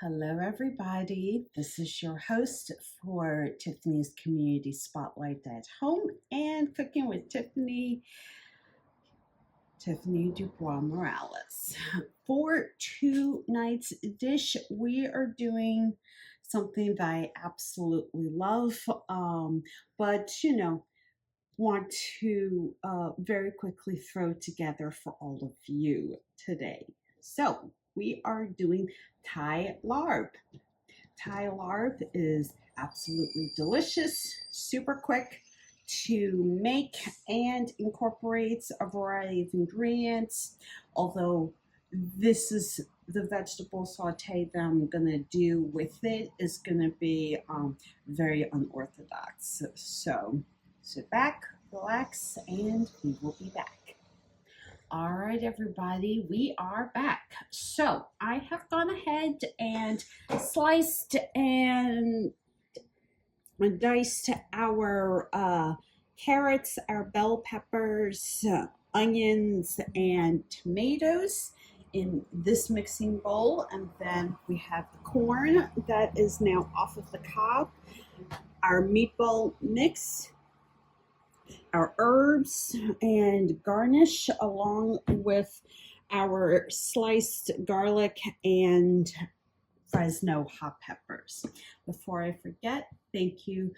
Hello, everybody. This is your host for Tiffany's Community Spotlight at Home and Cooking with Tiffany, Tiffany DuBois-Morales. For tonight's dish, we are doing something that I absolutely love, but want to very quickly throw together for all of you today. So we are doing Thai Laab. Thai Laab is absolutely delicious, super quick to make, and incorporates a variety of ingredients. Although this is the vegetable saute that I'm gonna do with it is gonna be very unorthodox. So sit back, relax, and we will be back. All right, everybody, we are back. So I have gone ahead and sliced and diced our carrots, our bell peppers, onions, and tomatoes in this mixing bowl. And then we have the corn that is now off of the cob, our meatball mix, our herbs and garnish, along with our sliced garlic and Fresno hot peppers. Before I forget, thank you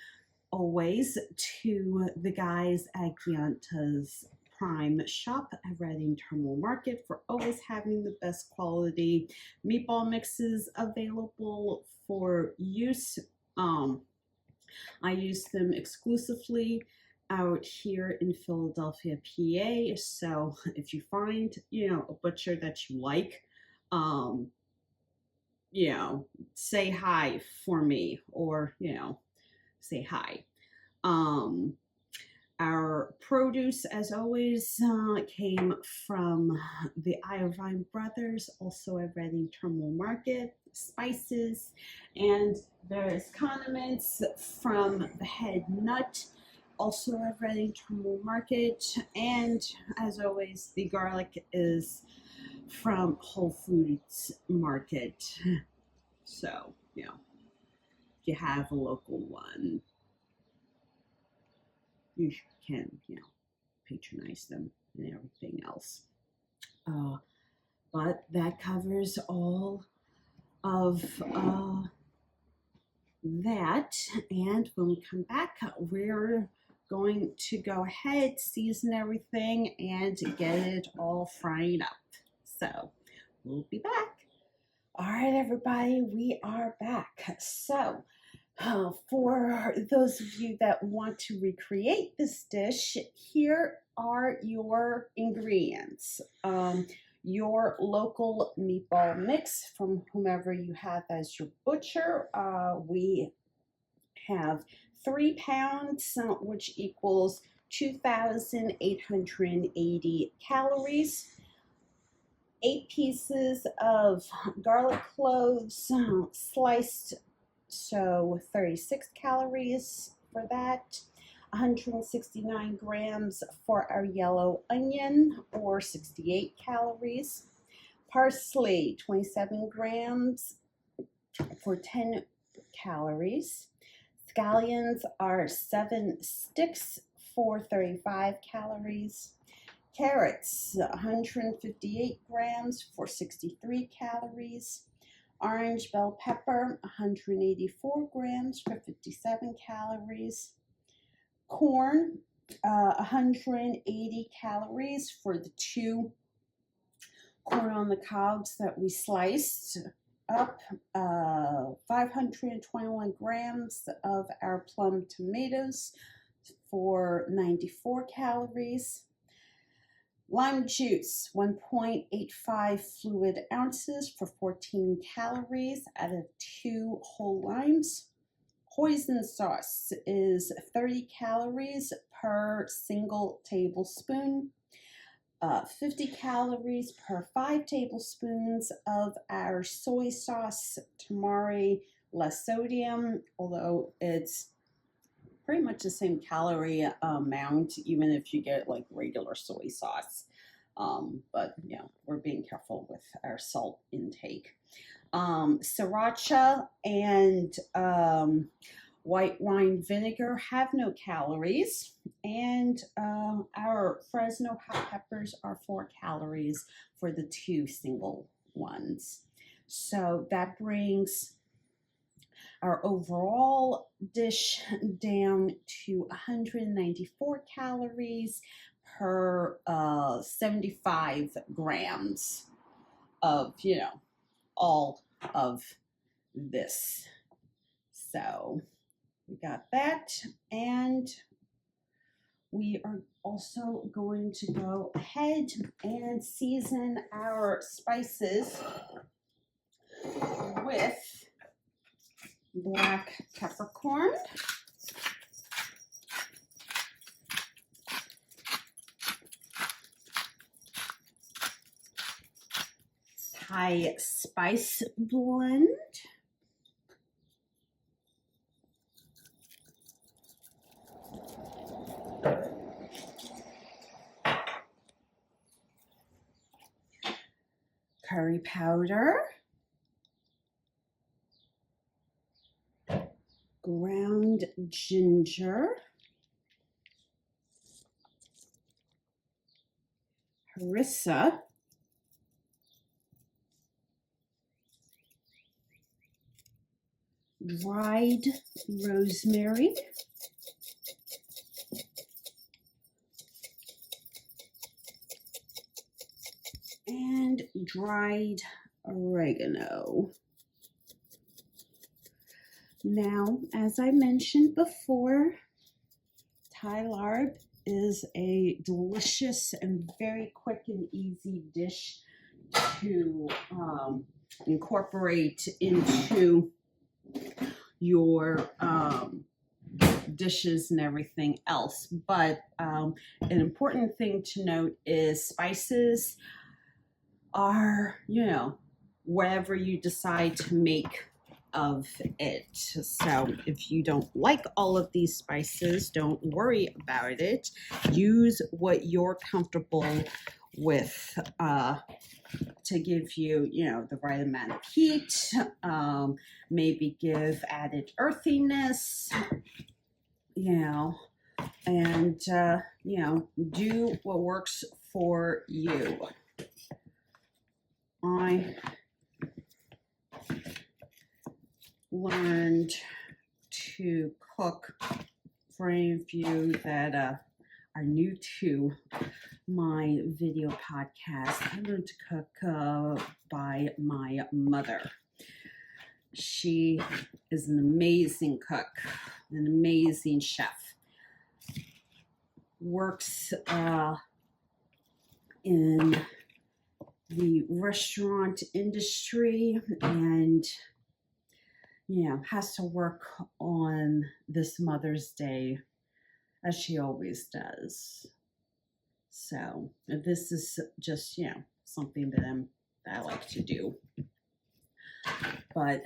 always to the guys at Gianta's Prime Shop at Reading Terminal Market for always having the best quality meatball mixes available for use. I use them exclusively out here in Philadelphia, PA. So if you find, a butcher that you like, say hi for me, or, say hi. Our produce, as always, came from the Irvine Brothers, also at Reading Terminal Market. Spices and various condiments from the Head Nut, also at Reading Terminal Market. And as always, the garlic is from Whole Foods Market. So, if you have a local one, you can, patronize them and everything else. But that covers all of that. And when we come back, we're going to go ahead, season everything, and get it all fried up. So we'll be back. All right, everybody, we are back. So for those of you that want to recreate this dish, here are your ingredients. Your local meatball mix from whomever you have as your butcher. We have 3 pounds, which equals 2,880 calories. 8 pieces of garlic cloves sliced, so 36 calories for that. 169 grams for our yellow onion, or 68 calories. Parsley, 27 grams for 10 calories. Scallions are 7 sticks for 35 calories. Carrots, 158 grams for 63 calories. Orange bell pepper, 184 grams for 57 calories. Corn, 180 calories for the 2 corn on the cobs that we sliced up. 521 grams of our plum tomatoes for 94 calories. Lime juice, 1.85 fluid ounces for 14 calories out of 2 whole limes. Hoisin sauce is 30 calories per single tablespoon. 50 calories per 5 tablespoons of our soy sauce, tamari, less sodium, although it's pretty much the same calorie amount, even if you get like regular soy sauce. But we're being careful with our salt intake. Sriracha and white wine vinegar have no calories, and our Fresno hot peppers are 4 calories for the 2 single ones. So that brings our overall dish down to 194 calories per 75 grams of, all of this. So we got that, and we are also going to go ahead and season our spices with black peppercorn, Thai spice blend, curry powder, ground ginger, harissa, dried rosemary, and dried oregano. Now, as I mentioned before, Thai Laab is a delicious and very quick and easy dish to incorporate into your dishes and everything else. But an important thing to note is spices are, whatever you decide to make of it. So if you don't like all of these spices, don't worry about it. Use what you're comfortable with to give you, the right amount of heat, maybe give added earthiness, and, do what works for you. I learned to cook, for any of you that are new to my video podcast, I learned to cook by my mother. She is an amazing cook, an amazing chef. Works in the restaurant industry, and has to work on this Mother's Day as she always does. So this is just, something that I like to do. But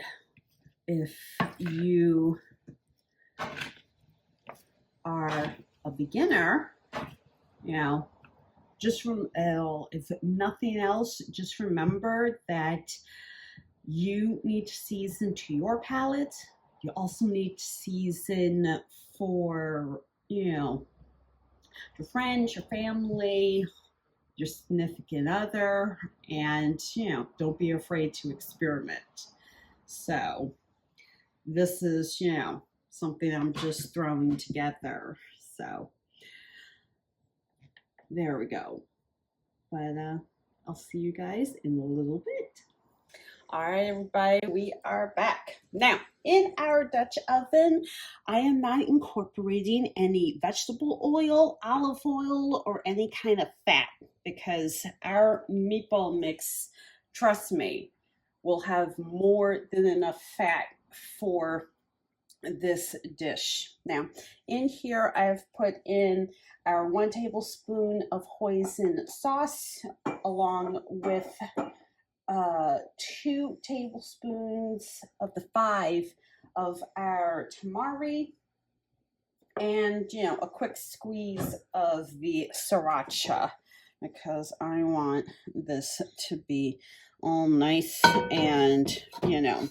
if you are a beginner, if nothing else, just remember that you need to season to your palate. You also need to season for, your friends, your family, your significant other, and, don't be afraid to experiment. So this is, something I'm just throwing together. So there we go. But I'll see you guys in a little bit. All right, everybody, we are back. Now, in our Dutch oven, I am not incorporating any vegetable oil, olive oil, or any kind of fat, because our meatball mix, trust me, will have more than enough fat for this dish. Now, in here, I've put in our 1 tablespoon of hoisin sauce, along with 2 tablespoons of the 5 of our tamari, and a quick squeeze of the sriracha, because I want this to be all nice and, you know,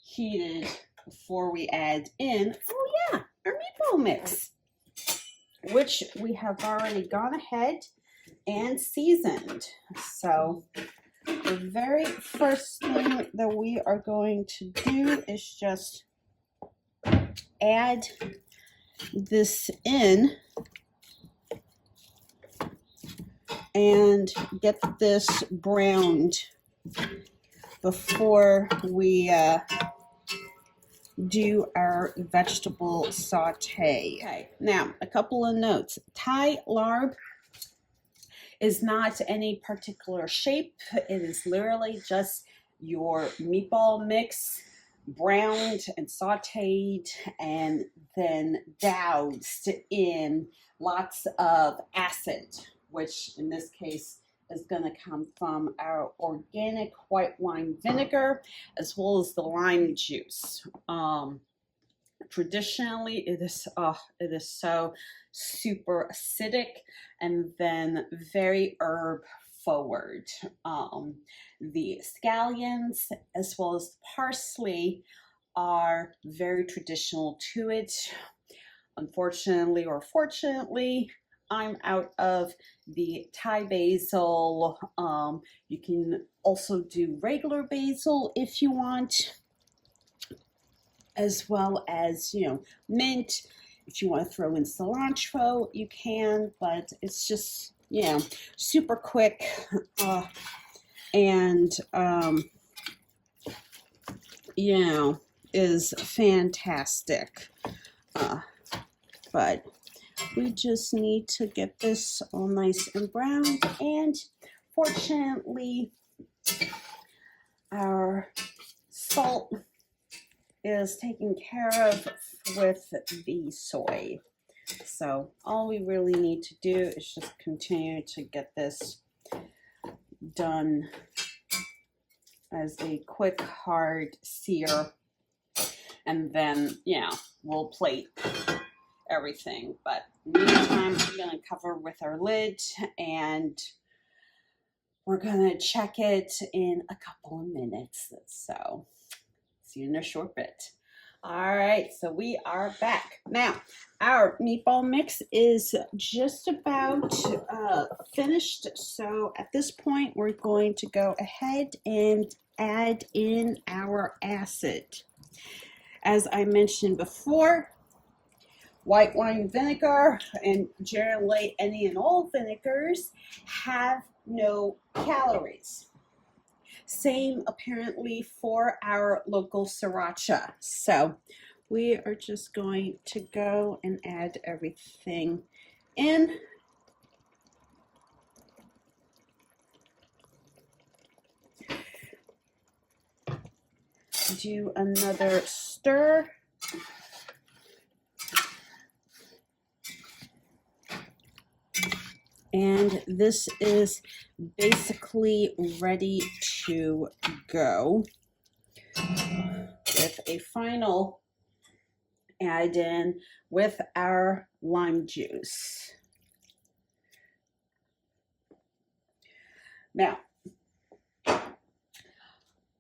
heated before we add in, oh yeah, our meatball mix, which we have already gone ahead and seasoned. So the very first thing that we are going to do is just add this in and get this browned before we do our vegetable saute. Okay, now a couple of notes. Thai Laab is not any particular shape. It is literally just your meatball mix browned and sauteed and then doused in lots of acid, which in this case is going to come from our organic white wine vinegar as well as the lime juice. Traditionally, it is so super acidic and then very herb forward. The scallions as well as the parsley are very traditional to it. Unfortunately or fortunately, I'm out of the Thai basil. You can also do regular basil if you want, as well as, you know, mint. If you want to throw in cilantro, you can, but it's just, you know, super quick and, you know, is fantastic. But we just need to get this all nice and brown, and fortunately our salt is taken care of with the soy. So all we really need to do is just continue to get this done as a quick hard sear, and then, you know, we'll plate everything. But in the meantime, I'm going to cover with our lid and we're going to check it in a couple of minutes. So see you in a short bit. All right, so we are back. Now, our meatball mix is just about finished. So at this point, we're going to go ahead and add in our acid. As I mentioned before, white wine vinegar and generally any and all vinegars have no calories. Same apparently for our local sriracha. So we are just going to go and add everything in. Do another stir. And this is basically ready to go with a final add in with our lime juice. Now,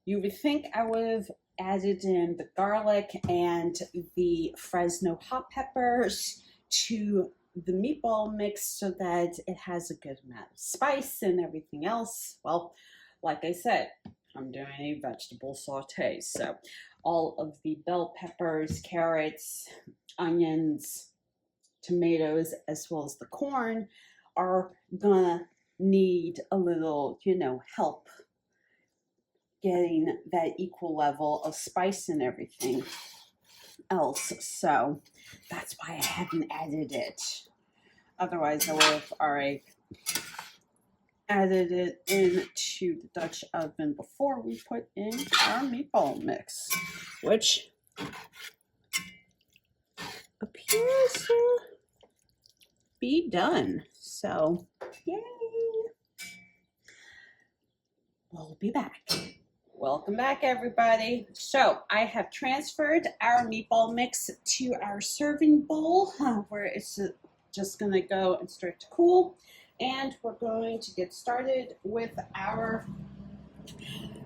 you would think I would have added in the garlic and the Fresno hot peppers to the meatball mix so that it has a good amount of spice and everything else. Well, like I said, I'm doing a vegetable saute, so all of the bell peppers, carrots, onions, tomatoes, as well as the corn are gonna need a little, you know, help getting that equal level of spice and everything else. So that's why I haven't added it. Otherwise, I would have already added it into the Dutch oven before we put in our meatball mix, which appears to be done. So, yay! We'll be back. Welcome back, everybody. So I have transferred our meatball mix to our serving bowl where it's just going to go and start to cool. And we're going to get started with our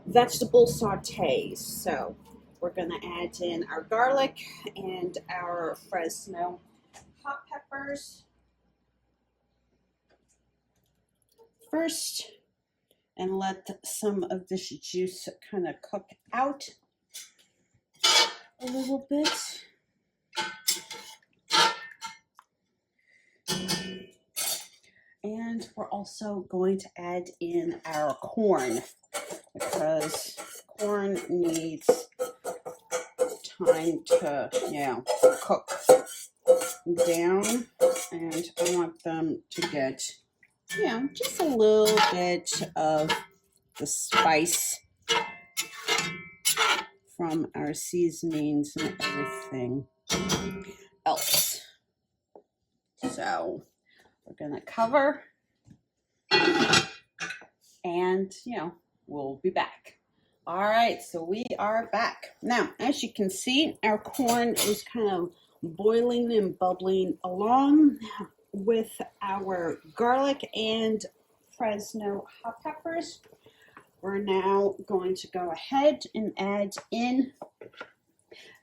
vegetable saute. So we're gonna add in our garlic and our Fresno hot peppers first, and let some of this juice kind of cook out a little bit. And we're also going to add in our corn, because corn needs time to, cook down, and I want them to get, just a little bit of the spice from our seasonings and everything else. So we're gonna cover, and we'll be back. All right, so we are back. Now, as you can see, our corn is kind of boiling and bubbling along with our garlic and Fresno hot peppers. We're now going to go ahead and add in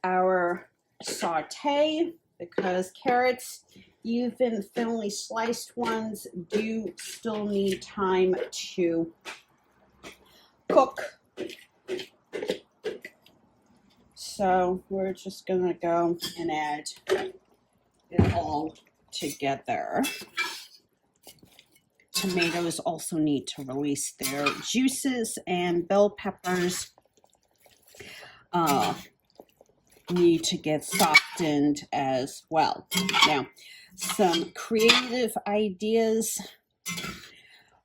our saute, because carrots, even thinly sliced ones, do still need time to cook. So we're just gonna go and add it all together. Tomatoes also need to release their juices, and bell peppers need to get softened as well. Now, some creative ideas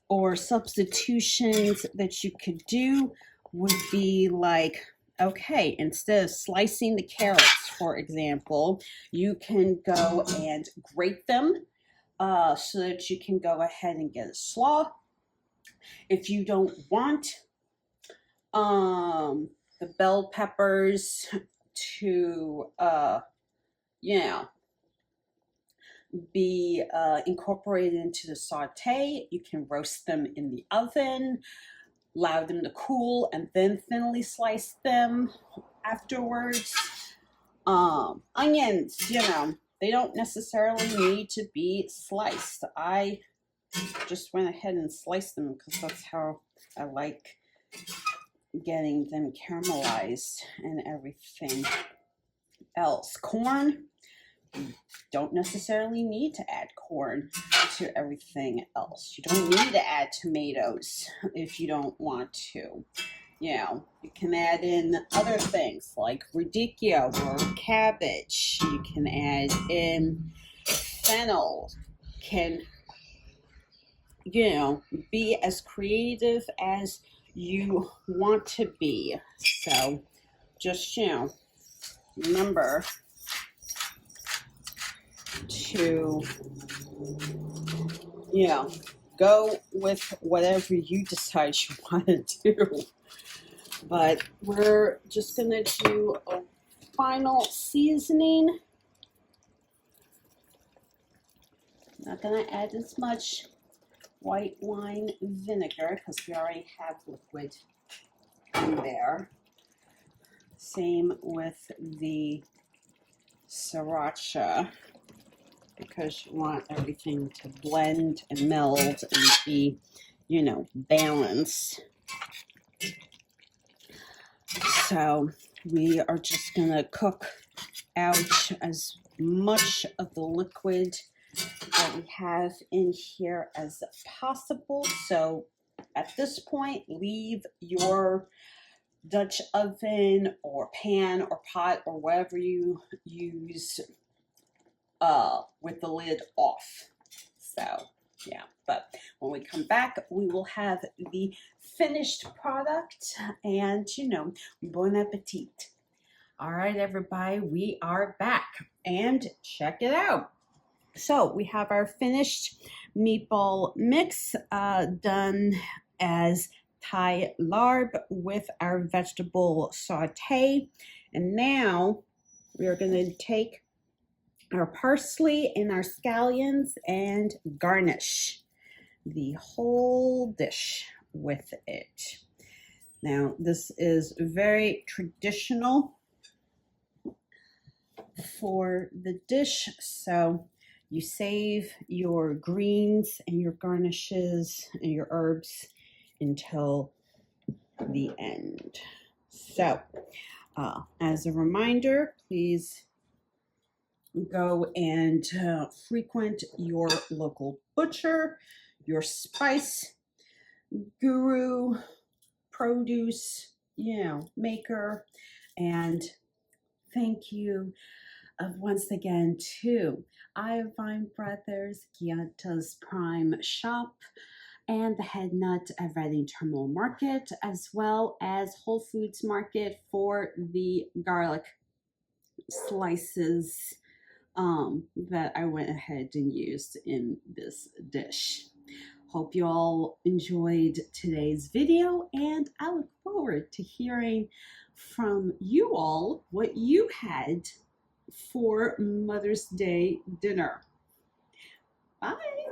or substitutions that you could do would be like, okay, instead of slicing the carrots, for example, you can go and grate them so that you can go ahead and get a slaw. If you don't want the bell peppers to, be incorporated into the saute, you can roast them in the oven, allow them to cool, and then thinly slice them afterwards. Onions, they don't necessarily need to be sliced. I just went ahead and sliced them because that's how I like getting them caramelized and everything else. Corn, don't necessarily need to add corn to everything else. You don't need to add tomatoes if you don't want to. You can add in other things like radicchio or cabbage. You can add in fennel. Can, be as creative as you want to be. So just, remember to, go with whatever you decide you want to do. But we're just going to do a final seasoning. Not going to add as much white wine vinegar because we already have liquid in there. Same with the sriracha, because you want everything to blend and meld and be, balanced. So we are just going to cook out as much of the liquid that we have in here as possible. So at this point, leave your Dutch oven or pan or pot or whatever you use with the lid off. So but when we come back, we will have the finished product, and bon appetit. All right, everybody, we are back, and check it out. So we have our finished meatball mix done as Thai Laab with our vegetable saute. And now we are going to take our parsley and our scallions and garnish the whole dish with it. Now, this is very traditional for the dish, so you save your greens and your garnishes and your herbs until the end. So, as a reminder, please go and frequent your local butcher, your spice guru, produce, maker, and thank you once again to Iovine Brothers, Gianta's Prime Shop, and the Head Nut at Reading Terminal Market, as well as Whole Foods Market for the garlic slices that I went ahead and used in this dish. Hope you all enjoyed today's video, and I look forward to hearing from you all what you had for Mother's Day dinner. Bye.